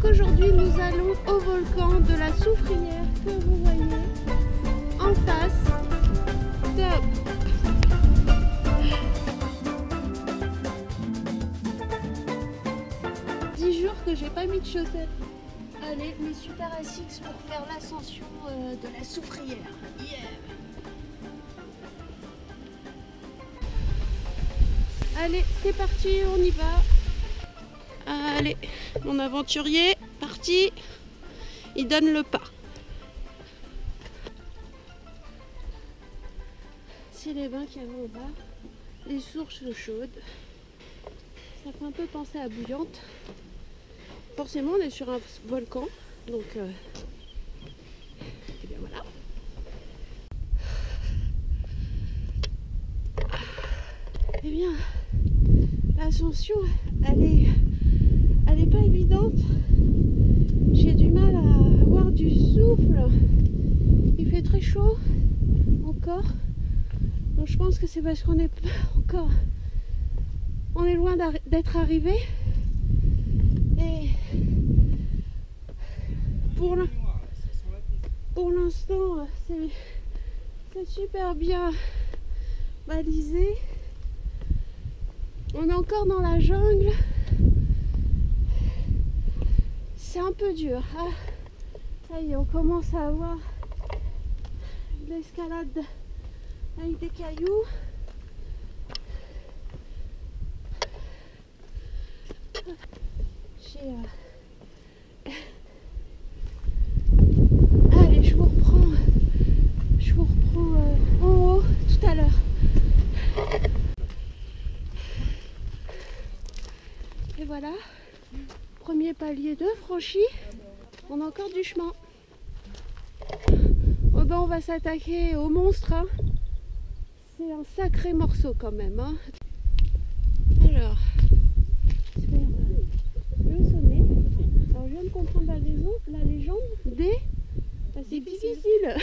Donc aujourd'hui nous allons au volcan de la Soufrière que vous voyez en face. Top. Que j'ai pas mis de chaussettes. Allez, mes super Asics pour faire l'ascension de la Soufrière. Yeah. Allez, c'est parti, on y va. Allez, mon aventurier, parti. Il donne le pas. C'est les bains qu'il y a en bas, les sources chaudes. Ça fait un peu penser à Bouillante. Forcément, on est sur un volcan, donc et bien voilà. Eh bien, l'ascension, elle est pas évidente. J'ai du mal à avoir du souffle. Il fait très chaud encore. Donc je pense que c'est parce qu'on est encore, on est loin d'être arrivé. Et pour l'instant, c'est super bien balisé. On est encore dans la jungle. C'est un peu dur. Ah, ça y est, on commence à avoir de l'escalade avec des cailloux. Allez, je vous reprends en haut tout à l'heure. Et voilà, premier palier 2 franchi. On a encore du chemin. Oh ben, on va s'attaquer au monstre. Hein. C'est un sacré morceau quand même. Hein. Alors, le sommet. Alors je viens de comprendre la légende des... c'est difficile.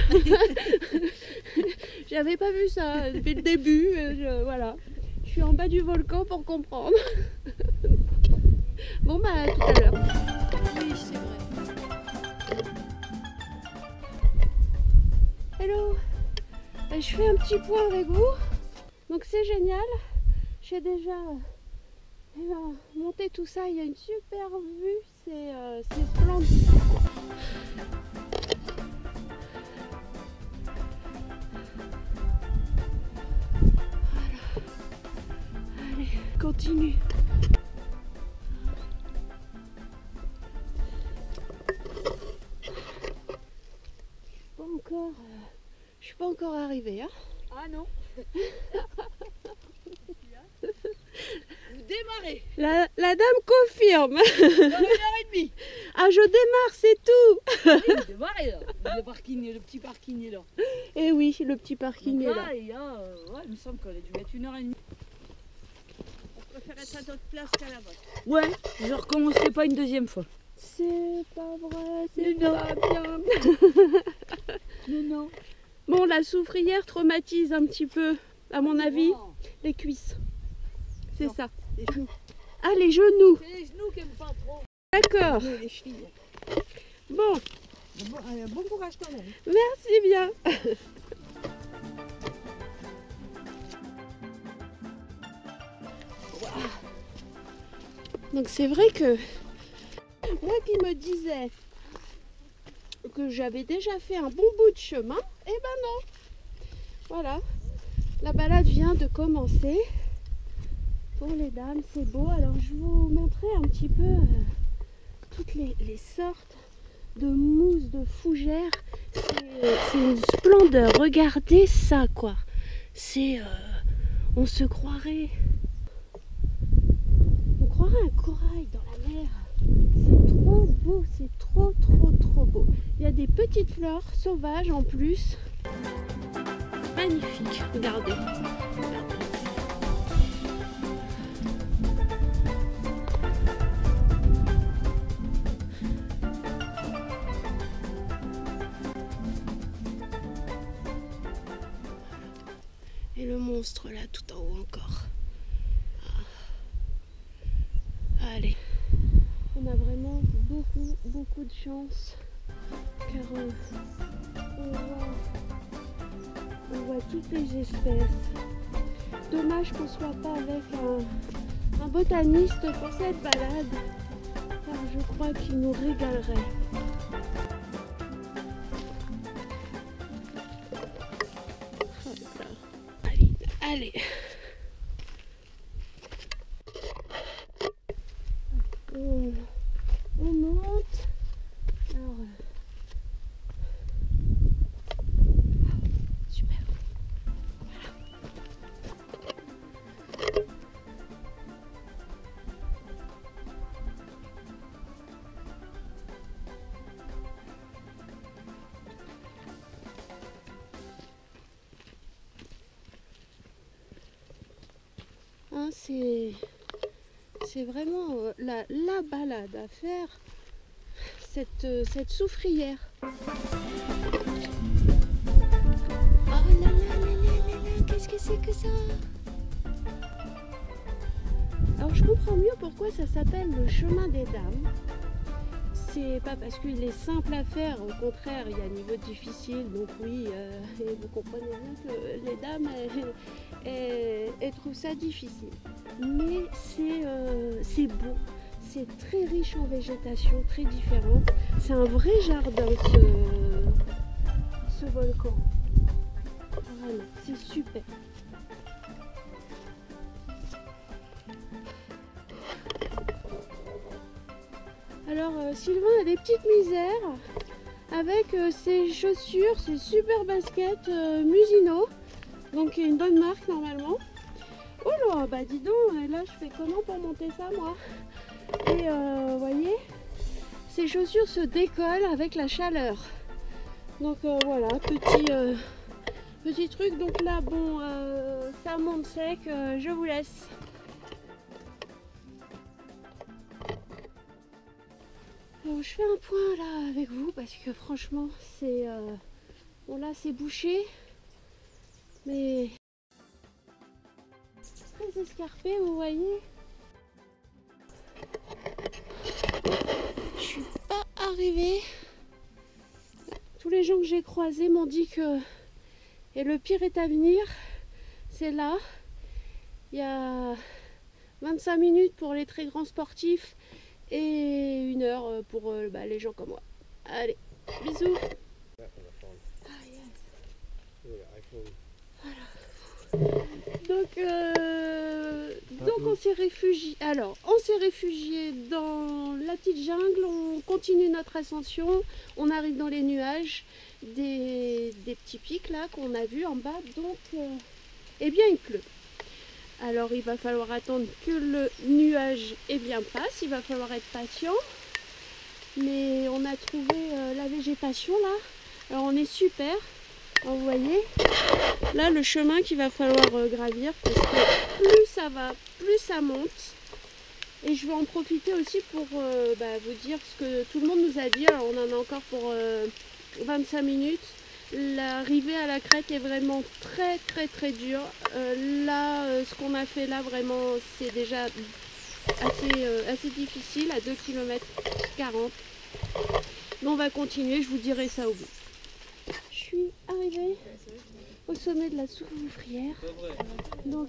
J'avais pas vu ça depuis le début. Voilà. Je suis en bas du volcan pour comprendre. Bon bah à tout à l'heure. Oui, c'est vrai. Hello. Je fais un petit point avec vous. Donc c'est génial. J'ai déjà monté tout ça. Il y a une super vue. C'est splendide. Voilà. Allez, continue. Je suis pas encore arrivée. Hein. Ah non. Vous démarrez. La dame confirme. Dans 1h30. Ah, je démarre, c'est tout. Oui, vous démarrez là. Le petit parking est là. Et oui, le petit parking donc est là. Il y a, il me semble qu'elle a dû mettre 1h30. On préfère être à notre place qu'à la vôtre. Ouais, je recommencerai pas une deuxième fois. C'est pas vrai, c'est pas bien. Non. Bon, la Soufrière traumatise un petit peu, à mon avis, les cuisses. C'est ça. Les genoux. Ah, les genoux. C'est les genoux qui n'aiment pas trop. D'accord. Les chevilles. Bon. Bon courage quand même. Merci bien. Donc c'est vrai que moi qui me disais que j'avais déjà fait un bon bout de chemin, eh ben non. Voilà, la balade vient de commencer. Pour les dames, c'est beau. Alors je vous montrerai un petit peu toutes les sortes de mousses, de fougères. C'est une splendeur. Regardez ça, quoi. C'est... on se croirait... On croirait un corail dans la mer. C'est trop beau, c'est trop beau. Il y a des petites fleurs sauvages en plus. Magnifique, regardez. Et le monstre là tout en haut encore. Allez, on a vraiment beaucoup de chance car on voit toutes les espèces. Dommage qu'on soit pas avec un botaniste pour cette balade car je crois qu'il nous régalerait. Allez. On monte. Alors, super. Voilà. Hein, c'est vraiment la balade à faire, cette soufrière. Oh là là là là là là, qu'est-ce que c'est que ça? Alors je comprends mieux pourquoi ça s'appelle le chemin des dames. C'est pas parce qu'il est simple à faire, au contraire il y a un niveau difficile, donc oui, et vous comprenez bien que les dames elles trouvent ça difficile. Mais c'est beau, c'est très riche en végétation, très différente. C'est un vrai jardin ce volcan. Vraiment, c'est super. Alors Sylvain a des petites misères avec ses chaussures, ses super baskets Musino, donc une bonne marque normalement. Oh là, bah dis donc, là je fais comment pour monter ça moi? Et vous voyez, ces chaussures se décollent avec la chaleur. Donc voilà, petit truc. Donc là bon, ça monte sec, je vous laisse. Alors, je fais un point là avec vous parce que franchement c'est bon là c'est bouché mais très escarpé, vous voyez. Je suis pas arrivée. Tous les gens que j'ai croisés m'ont dit que et le pire est à venir. C'est là. Il y a 25 minutes pour les très grands sportifs et 1 heure pour les gens comme moi. Allez, bisous. Donc on s'est réfugié. Alors on s'est réfugié dans la petite jungle. On continue notre ascension. On arrive dans les nuages, des petits pics là qu'on a vus en bas. Donc eh bien il pleut. Alors il va falloir attendre que le nuage passe. Il va falloir être patient. Mais on a trouvé la végétation là. Alors on est super. Vous voyez là le chemin qu'il va falloir gravir parce que plus ça va, plus ça monte. Et je vais en profiter aussi pour vous dire ce que tout le monde nous a dit. Alors on en a encore pour 25 minutes. L'arrivée à la crête est vraiment très dure. Ce qu'on a fait là vraiment c'est déjà assez difficile à 2 km 40. Mais on va continuer, je vous dirai ça au bout. Je suis arrivée au sommet de la soufrière. Donc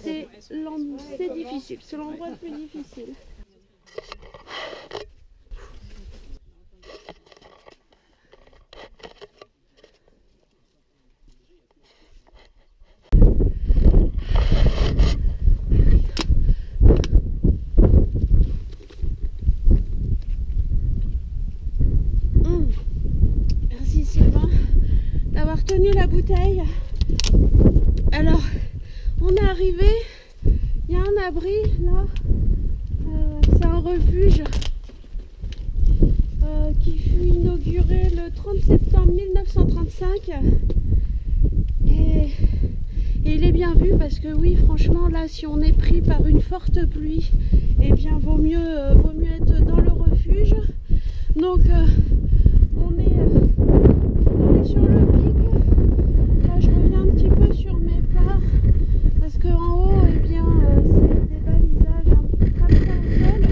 c'est difficile, c'est l'endroit le plus difficile. Merci Sylvain d'avoir tenu la bouteille. Alors on est arrivé, il y a un abri là, c'est un refuge qui fut inauguré le 30 septembre 1935 et il est bien vu parce que oui franchement là si on est pris par une forte pluie eh bien vaut mieux être dans le refuge. Donc on est sur le pic. Là je reviens un petit peu sur mes pas parce qu'en haut eh bien c'est des balisages un peu comme ça au sol.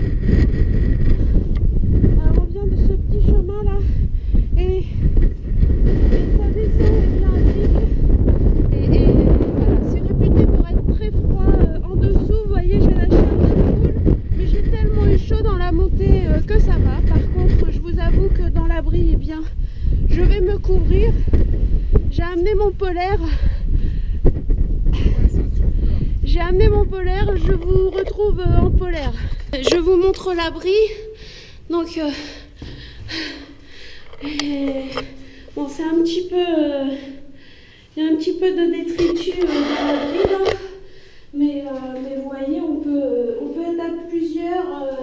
abri, eh bien, je vais me couvrir. J'ai amené mon polaire. J'ai amené mon polaire, je vous retrouve en polaire. Je vous montre l'abri. Donc, bon, c'est un petit peu... il y a un petit peu de détritus dans l'abri là. Mais vous voyez, on peut être à plusieurs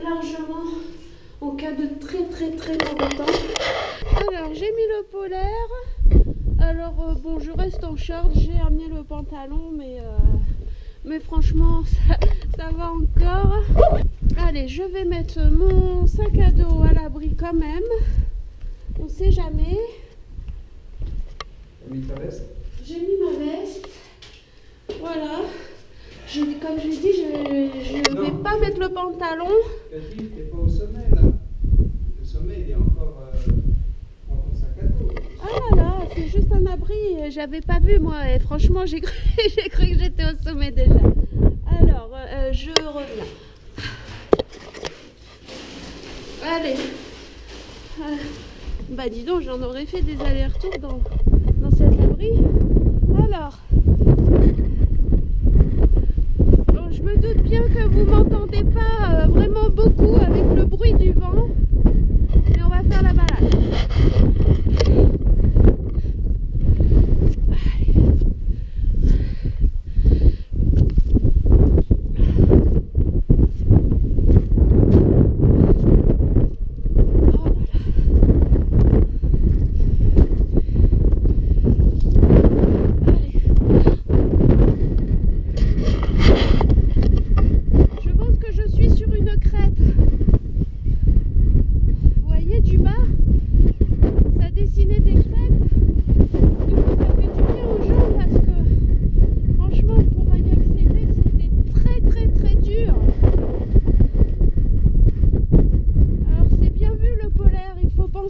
largement en cas de très mauvais temps. Alors, j'ai mis le polaire. Alors, bon, je reste en short. J'ai amené le pantalon, mais franchement, ça va encore. Allez, je vais mettre mon sac à dos à l'abri quand même. On sait jamais. T'as mis ta veste? J'ai mis ma veste. Voilà. Comme je l'ai dit, je ne vais pas mettre le pantalon. Cathy, t'es pas au sommet là. Le sommet il est encore dans ton sac à dos. Ah là là, c'est juste un abri. J'avais pas vu moi. Et franchement, j'ai cru que j'étais au sommet déjà. Alors, je reviens. Allez. Bah dis donc, j'en aurais fait des allers-retours dans cet abri. Alors. Bon, je me doute bien que vous m'entendez pas vraiment beaucoup avec le bruit du vent. Mais on va faire la balade.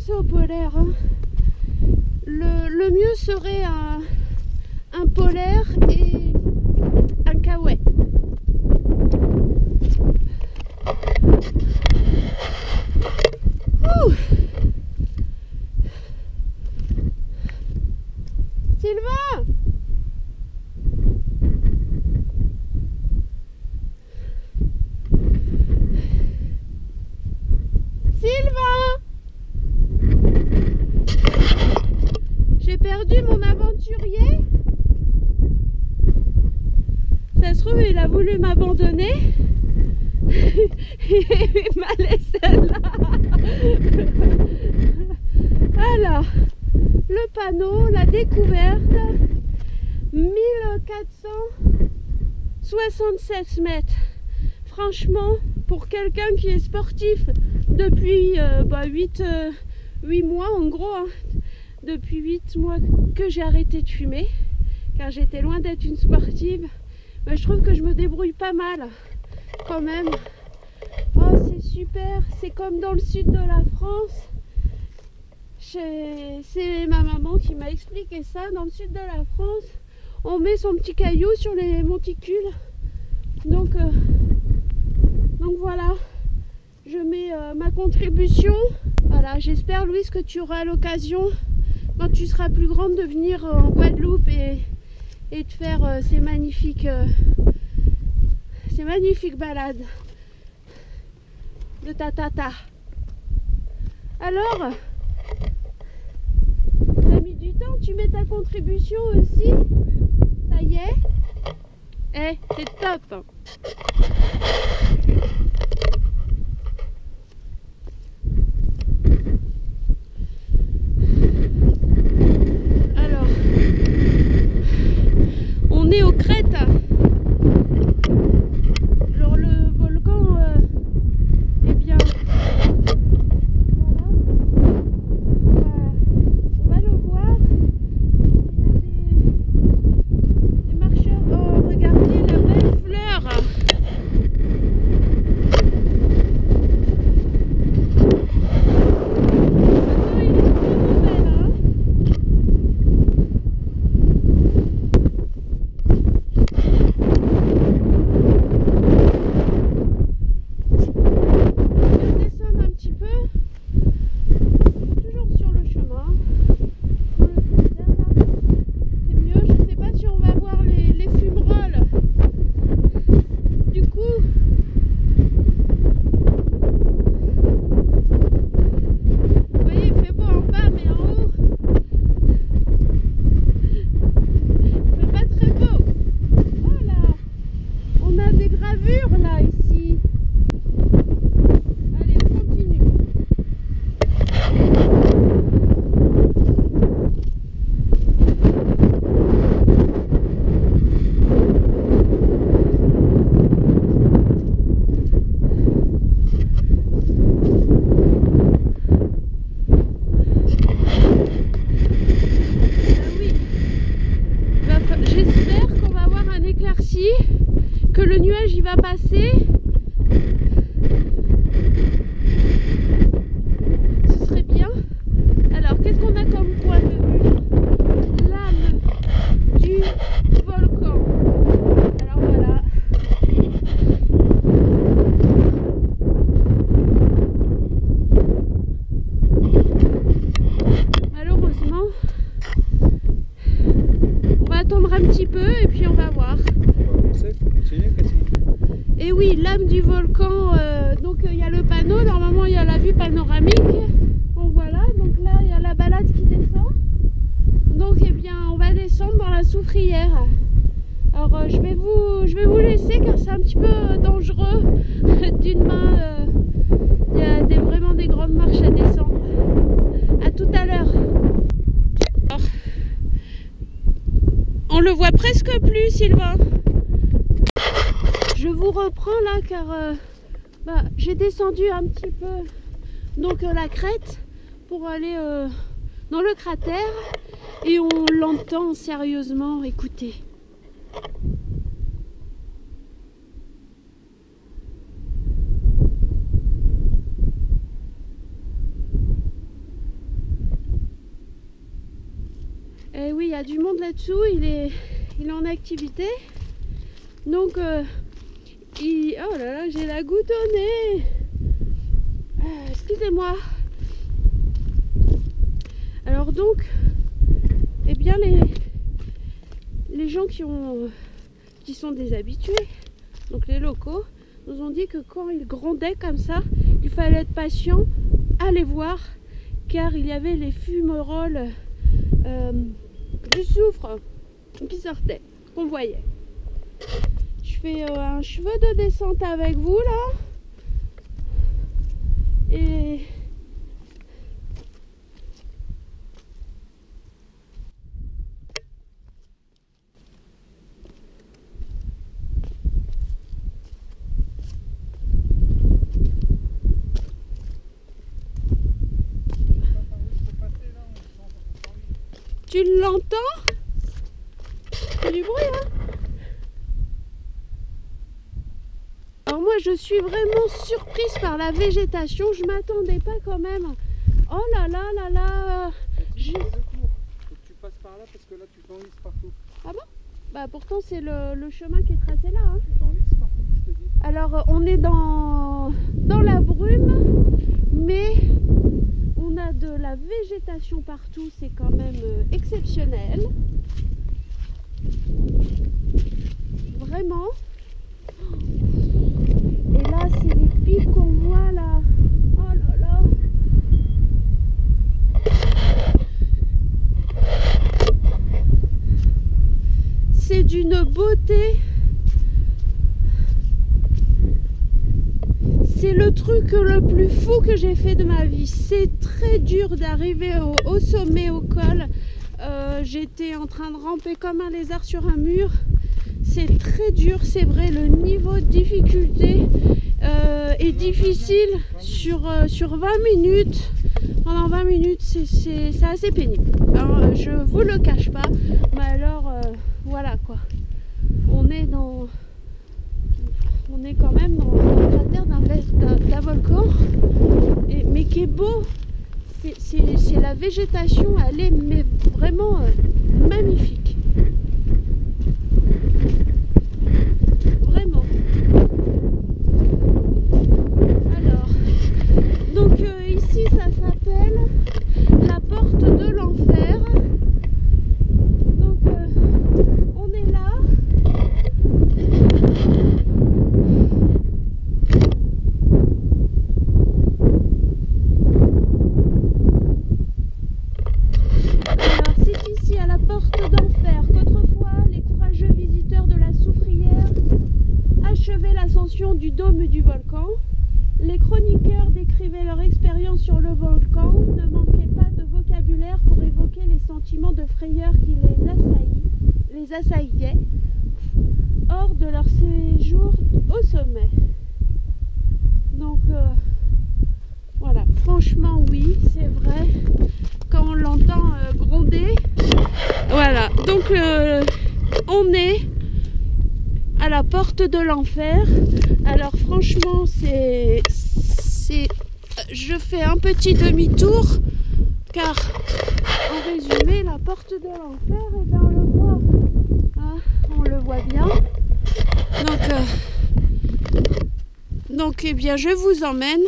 Au polaire, hein. Le mieux serait un polaire et un kawaii. Sylvain! Sylvain! J'ai perdu mon aventurier. Ça se trouve, il a voulu m'abandonner. Il m'a laissé là. Alors, le panneau, la découverte, 1467 mètres. Franchement, pour quelqu'un qui est sportif depuis 8 mois en gros, hein, depuis 8 mois que j'ai arrêté de fumer, car j'étais loin d'être une sportive, mais je trouve que je me débrouille pas mal quand même. Oh, c'est super, c'est comme dans le sud de la France. C'est ma maman qui m'a expliqué ça. Dans le sud de la France, on met son petit caillou sur les monticules. Donc voilà, je mets ma contribution. Voilà, j'espère Louise que tu auras l'occasion, quand tu seras plus grande, de venir en Guadeloupe et de faire ces magnifiques balades de ta tata. Alors, t'as mis du temps, tu mets ta contribution aussi. Ça y est. Eh, c'est top. Alors, on est aux crêtes. Alors le volcan, eh bien, voilà, on va le voir. Il y a des marcheurs. Oh, regardez la belle fleur. levure là ici. Allez, on continue. J'espère qu'on va avoir un éclairci, que le nuage il va passer. Ce serait bien. Alors, qu'est-ce qu'on a comme point de vue? Lame du volcan. Alors voilà. Malheureusement, on va attendre un petit peu et puis on va voir. Et oui, lame du volcan, donc il y a le panneau, normalement il y a la vue panoramique. Donc voilà, donc là il y a la balade qui descend. Donc eh bien on va descendre dans la soufrière. Alors je vais vous laisser car c'est un petit peu dangereux. D'une main, il y a vraiment des grandes marches à descendre. À tout à l'heure. On le voit presque plus, Sylvain. Je vous reprends là car j'ai descendu un petit peu donc la crête pour aller dans le cratère et on l'entend sérieusement. Écoutez. Et oui, il y a du monde là-dessous, il est en activité. Donc, oh là là, j'ai la goutte au nez. Excusez-moi. Alors donc, eh bien les gens qui sont des habitués, donc les locaux, nous ont dit que quand il grondait comme ça, il fallait être patient, aller voir, car il y avait les fumerolles du soufre qui sortaient, qu'on voyait. Je fais un cheveu de descente avec vous là. Et tu l'entends? C'est du bruit, hein? Alors moi je suis vraiment surprise par la végétation, je m'attendais pas quand même. Oh là là là là. Faut que tu passes par là parce que là tu t'enlises partout. Ah bon? Bah pourtant c'est le chemin qui est tracé là, hein. Tu t'enlises partout, je te dis. Alors on est dans la brume, mais on a de la végétation partout, c'est quand même exceptionnel. Vraiment. Et là, c'est les pics qu'on voit là. Oh là là. C'est d'une beauté. C'est le truc le plus fou que j'ai fait de ma vie. C'est très dur d'arriver au sommet, au col. J'étais en train de ramper comme un lézard sur un mur. C'est très dur, c'est vrai, le niveau de difficulté est difficile sur 20 minutes. Pendant 20 minutes, c'est assez pénible. Alors, je vous le cache pas, mais alors voilà quoi. On est quand même dans le cratère d'un volcan, mais qui est beau. C'est la végétation, elle est mais vraiment magnifique. Vraiment. Alors, donc ici ça s'appelle la porte de l'enfer. Donc on est là. Alors c'est ici à la porte d'enfer. l'ascension du dôme du volcan. Les chroniqueurs décrivaient leur expérience sur le volcan, ne manquaient pas de vocabulaire pour évoquer les sentiments de frayeur qui les assaillaient hors de leur séjour au sommet. Donc voilà, franchement oui, c'est vrai, quand on l'entend gronder, voilà, donc on est à la porte de l'enfer. Alors franchement je fais un petit demi-tour car en résumé la porte de l'enfer, et bien on le voit, hein, on le voit bien. Donc eh bien je vous emmène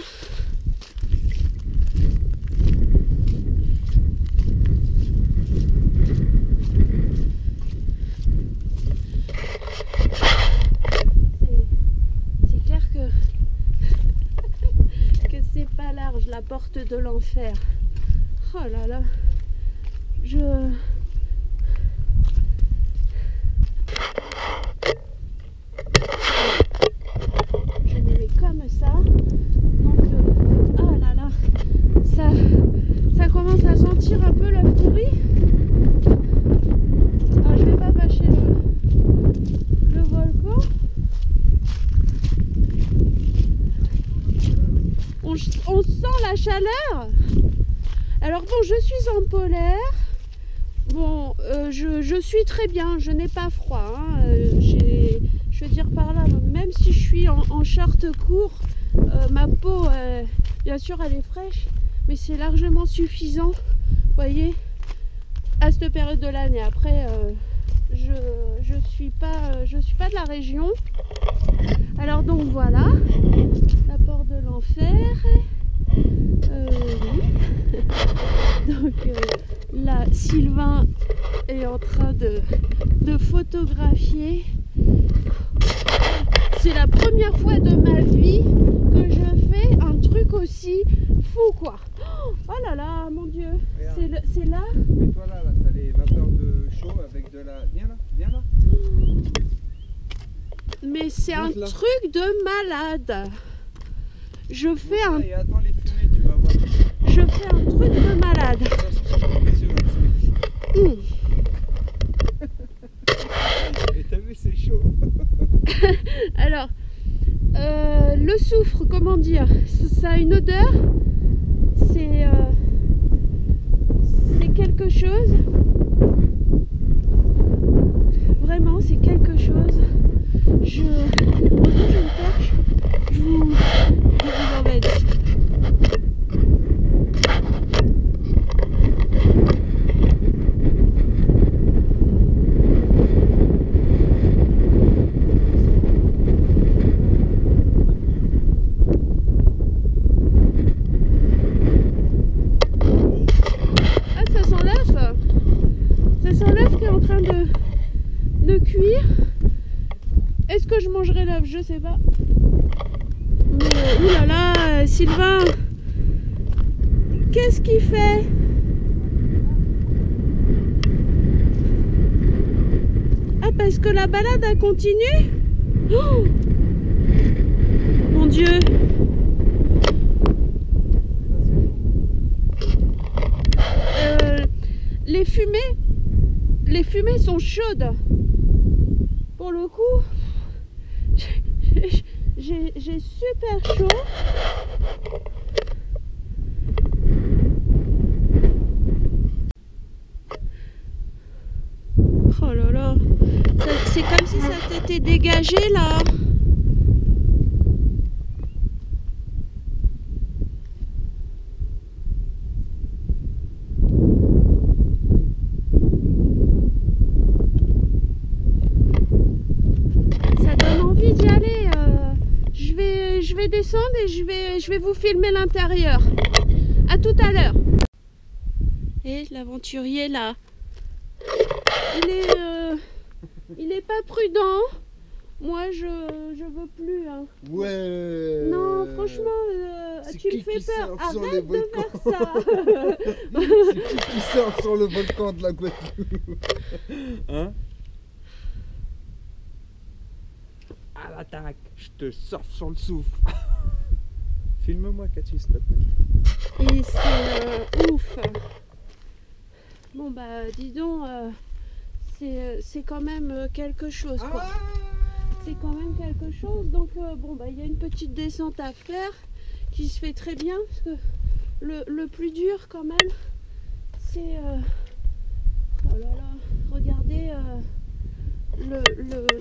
la porte de l'enfer. Oh là là, je me mets comme ça. Donc oh là là, ça commence à sentir un peu l'œuf pourri. Alors je vais pas bâcher le volcan. On sent la chaleur. Alors bon, je suis en polaire. Bon, je suis très bien, je n'ai pas froid. Hein. Je veux dire par là, même si je suis en short court, ma peau, bien sûr, elle est fraîche, mais c'est largement suffisant, vous voyez, à cette période de l'année. Après, je suis pas de la région. Alors donc voilà, la porte de l'enfer. Oui. Donc là, Sylvain est en train de photographier. C'est la première fois de ma vie que je fais un truc aussi fou, quoi. Oh là là, mon Dieu, c'est là. Mets-toi là, t'as les vapeurs de chaud avec de la... Viens là. Mais c'est un truc de malade. Je fais un... Et attends les fumées, tu vas voir. Je fais un truc de malade. Et t'as vu, c'est chaud. Alors, le soufre, comment dire, ça a une odeur. C'est quelque chose. Vraiment, c'est quelque chose. Heureusement, j'ai une perche. Je vous emmène. Ah, ça sent l'œuf. Ça sent l'œuf qui est en train de cuire. Est-ce que je mangerai l'œuf? Je sais pas. Mais oulala, Sylvain, qu'est-ce qu'il fait? Ah, parce que la balade a continué? Oh, mon Dieu. Les fumées sont chaudes. Pour le coup, j'ai super chaud. Oh là là, c'est comme si ça s'était dégagé là. Je vais descendre et je vais vous filmer l'intérieur. À tout à l'heure. Et l'aventurier là, il est pas prudent. Moi je veux plus. Hein. Ouais. Non, franchement, tu me fais peur. Arrête de faire ça. C'est qui sort sur le volcan de la Guadeloupe? Hein? Ah là. attaque. Je te surfe sur le souffle. Filme-moi, Cathy, s'il te plaît. Et c'est ouf. Bon bah dis donc, c'est quand même quelque chose quoi. C'est quand même quelque chose. Donc bon bah il y a une petite descente à faire qui se fait très bien. Parce que le plus dur quand même, c'est... oh là là, regardez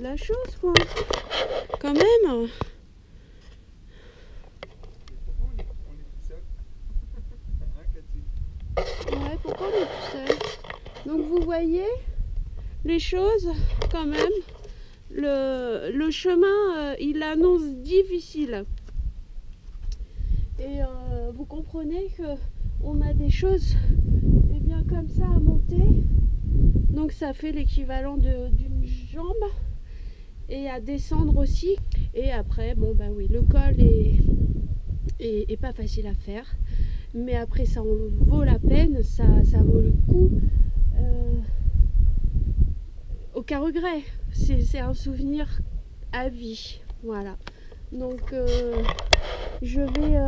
la chose quoi. Quand même. Ouais, pourquoi on est tout seul? Donc vous voyez les choses quand même. Le chemin, il annonce difficile. Et vous comprenez que on a des choses et bien comme ça à monter. Donc ça fait l'équivalent d'une jambe. Et à descendre aussi. Et après, bon bah oui, le col est pas facile à faire. Mais après ça en vaut la peine, ça vaut le coup. Aucun regret, c'est un souvenir à vie. Voilà. Donc je vais...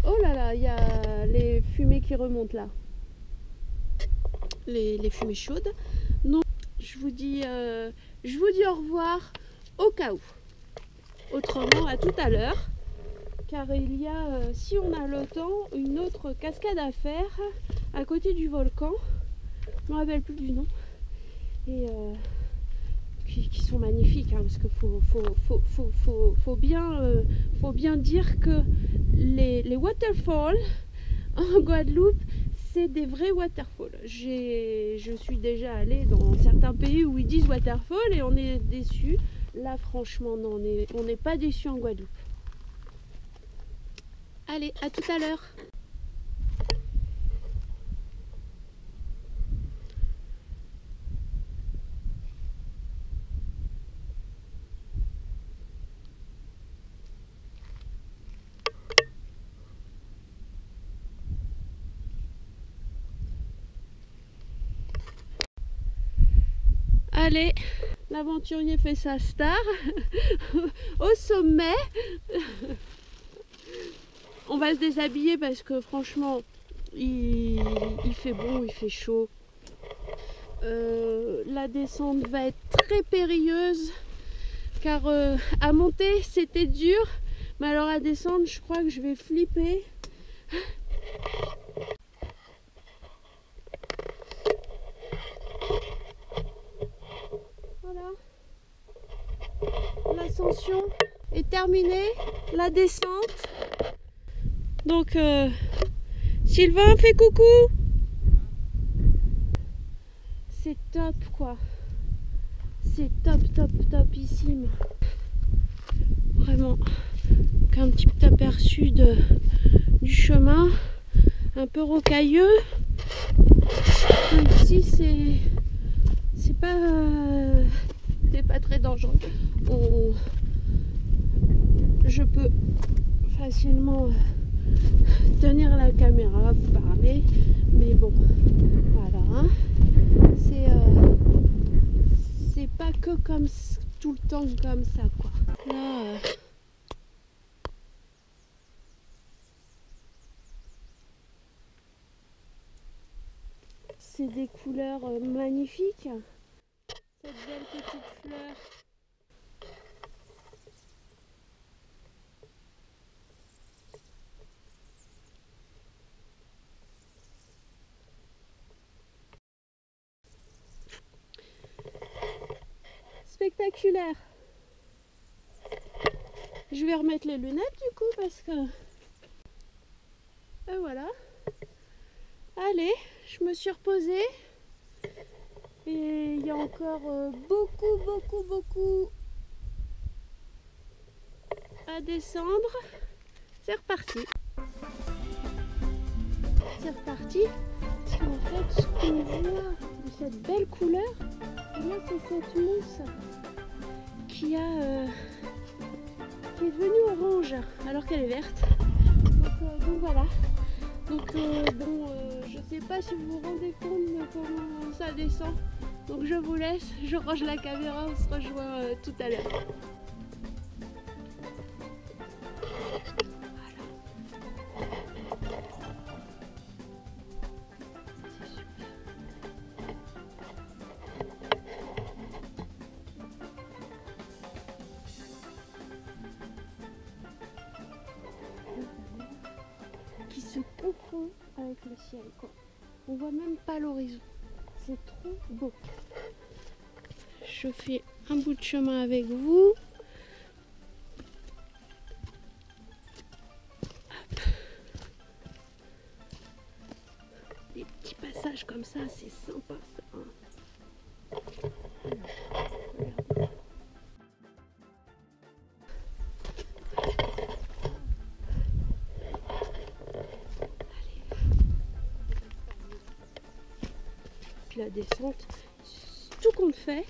Oh là là, il y a les fumées qui remontent là. Les fumées chaudes. Donc je vous dis au revoir au cas où. Autrement, à tout à l'heure. Car il y a, si on a le temps, une autre cascade à faire à côté du volcan. Je ne me rappelle plus du nom. Et qui sont magnifiques, hein, parce qu'il faut bien dire que les waterfalls en Guadeloupe, c'est des vrais waterfalls. Je suis déjà allée dans certains pays où ils disent waterfall et on est déçus. Là, franchement, non, on n'est pas déçus en Guadeloupe. Allez, à tout à l'heure. Allez, l'aventurier fait sa star au sommet. On va se déshabiller parce que franchement, il fait bon, il fait chaud. La descente va être très périlleuse car à monter c'était dur, mais alors à descendre je crois que je vais flipper. Voilà, l'ascension est terminée, la descente. Donc Sylvain, fais coucou. C'est top quoi. C'est topissime. Vraiment. Donc un petit aperçu du chemin. Un peu rocailleux. Ici c'est pas très dangereux. Je peux facilement tenir la caméra, vous parler, mais bon, voilà, hein. C'est pas que comme tout le temps comme ça, quoi. Là, c'est des couleurs magnifiques. Cette belle petite fleur. Spectaculaire. Je vais remettre les lunettes du coup parce que... Et voilà. Allez, je me suis reposée. Et il y a encore beaucoup à descendre. C'est reparti. C'est reparti. Parce qu'en fait, ce qu'on voit de cette belle couleur, là c'est cette mousse qui est devenue orange alors qu'elle est verte. Donc voilà. Donc bon, je sais pas si vous vous rendez compte de comment ça descend. Donc je vous laisse, je range la caméra, on se rejoint tout à l'heure. Qui se confond avec le ciel, quoi. On voit même pas l'horizon. C'est trop beau. Je fais un bout de chemin avec vous. Hop. Des petits passages comme ça, c'est sympa ça. Hein. Alors, regardez. La descente, tout compte fait,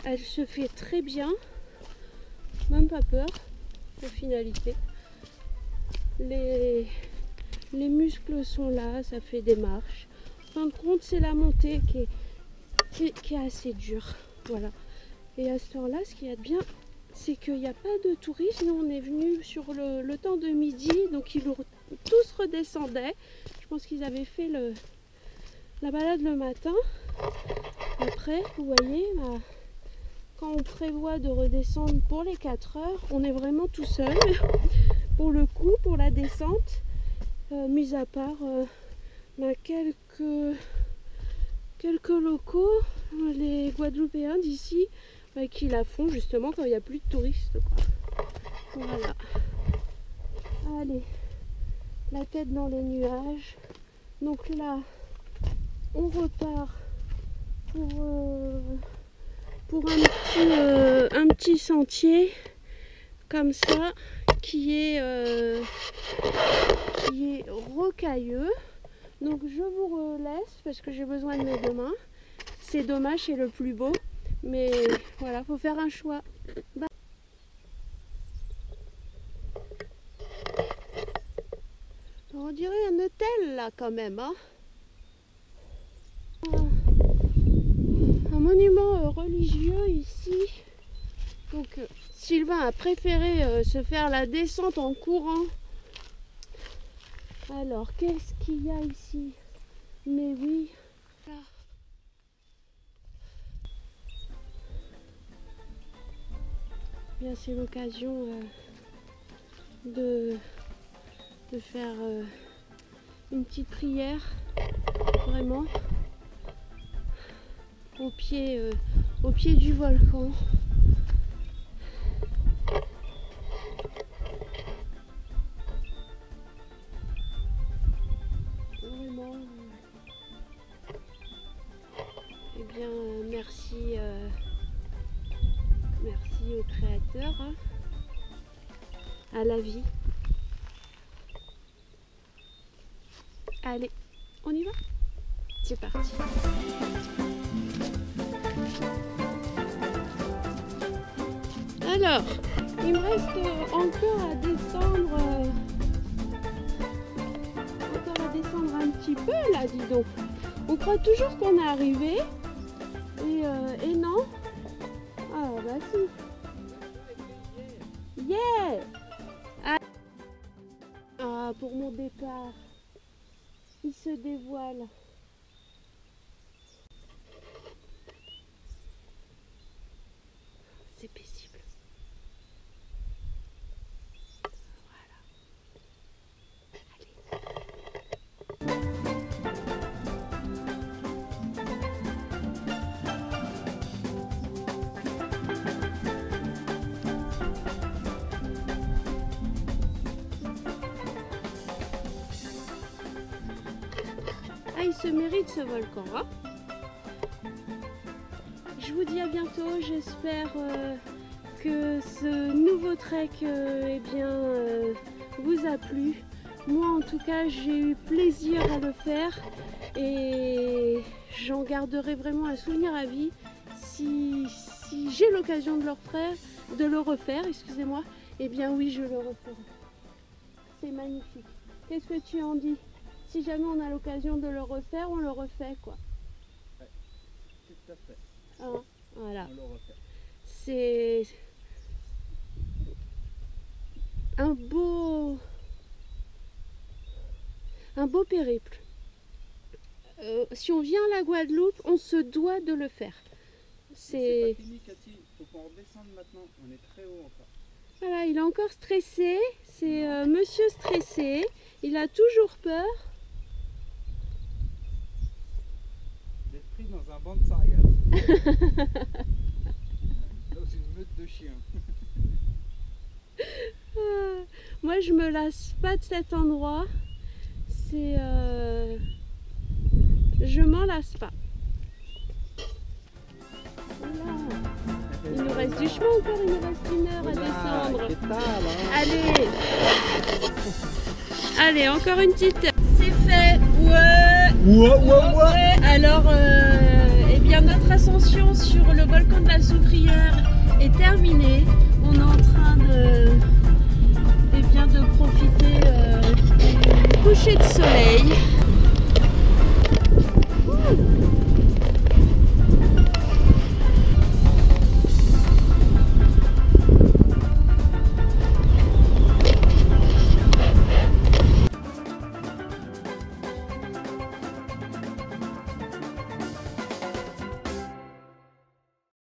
elle se fait très bien, même pas peur en finalité. Les muscles sont là, ça fait des marches. En fin de compte, c'est la montée qui est assez dure. Voilà. Et à ce temps-là, ce qu'il y a de bien, c'est qu'il n'y a pas de touristes. Nous, on est venus sur le temps de midi, donc ils tous redescendaient. Je pense qu'ils avaient fait la balade le matin. Après, vous voyez, bah, quand on prévoit de redescendre pour les 4 heures, on est vraiment tout seul. Pour le coup, pour la descente, mis à part bah, quelques locaux, les Guadeloupéens d'ici, bah, qui la font justement quand il n'y a plus de touristes, quoi. Voilà. Allez, la tête dans les nuages. Donc là, on repart pour un petit sentier comme ça qui est rocailleux. Donc je vous laisse parce que j'ai besoin de mes deux mains. C'est dommage, c'est le plus beau, mais voilà, faut faire un choix. Bye. On dirait un hôtel là quand même, hein. Un monument religieux ici. Donc Sylvain a préféré se faire la descente en courant. Alors qu'est-ce qu'il y a ici? Mais oui, là. Bien, c'est l'occasion de faire une petite prière, vraiment, au pied du volcan. Vraiment, eh bien, merci au Créateur, hein, à la vie. Allez, on y va? C'est parti. Alors, il me reste encore à descendre, un petit peu là, dis donc. On croit toujours qu'on est arrivé et non. Ah bah si. Yeah! Ah, pour mon départ, il se dévoile. C'est paisible. Voilà. Ah, il se mérite ce volcan, hein? Je vous dis à bientôt, j'espère que ce nouveau trek eh bien, vous a plu. Moi en tout cas j'ai eu plaisir à le faire et j'en garderai vraiment un souvenir à vie. Si j'ai l'occasion de le refaire, excusez-moi, eh bien oui, je le referai. C'est magnifique. Qu'est-ce que tu en dis? Si jamais on a l'occasion de le refaire, on le refait, quoi. Ouais, tout à fait. Hein, voilà. On le refait. C'est un beau périple. Si on vient à la Guadeloupe, on se doit de le faire. C'est pas fini, Cathy. Faut qu'on redescende maintenant. On est très haut encore. Voilà, il est encore stressé. C'est monsieur stressé. Il a toujours peur. D'être pris dans un banc de sargasses. Dans une meute de chiens. Moi, je me lasse pas de cet endroit. C'est... Je m'en lasse pas. Voilà. Il nous reste du chemin encore, il nous reste 1 heure à descendre. Allez. Allez, encore une petite. C'est fait. Ouais. Alors, eh bien, notre ascension sur le volcan de la Soufrière est terminée. On est en train de profiter du coucher de soleil.